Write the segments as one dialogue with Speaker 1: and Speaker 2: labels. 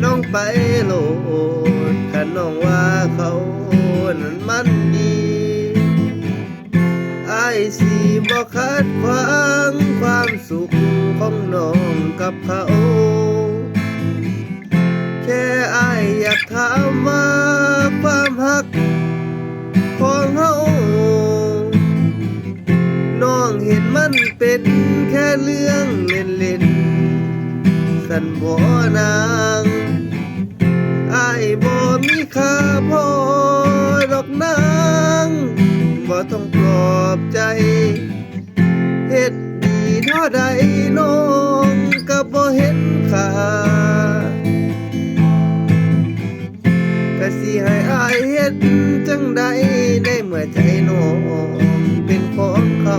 Speaker 1: น้องไปโลดคันน้องว่าเขานั้นมันดีอ้ายสิบ่คัดขวางความสุขของน้องกับเขาแค่อ้ายอยากถามว่าความฮักของเฮาน้องเห็นมันเป็นแค่เรื่องเล่นๆสันบ่นางอ้ายบ่มีค่าพอดอกนางบ่ต้องปลอบใจเฮ็ดดีเท่าใดน้องก็บ่เห็นค่าก็สิให้อ้ายเฮ็ดจังใดได้เมื่อใจน้องเป็นของเขา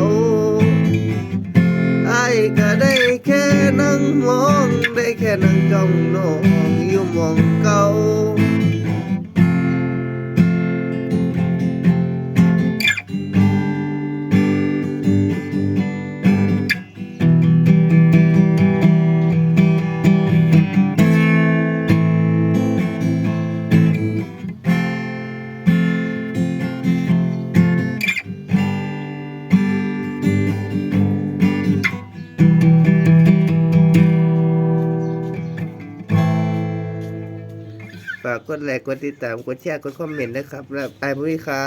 Speaker 1: อ้ายก็ได้แค่นั่งมองได้แค่นั่งจ้องน้องอยู่มองเก่าฝากกดไลค์กดติดตามกดแชร์กดคอมเมนต์นะครับแล้วไอ้บุ้ยค่ะ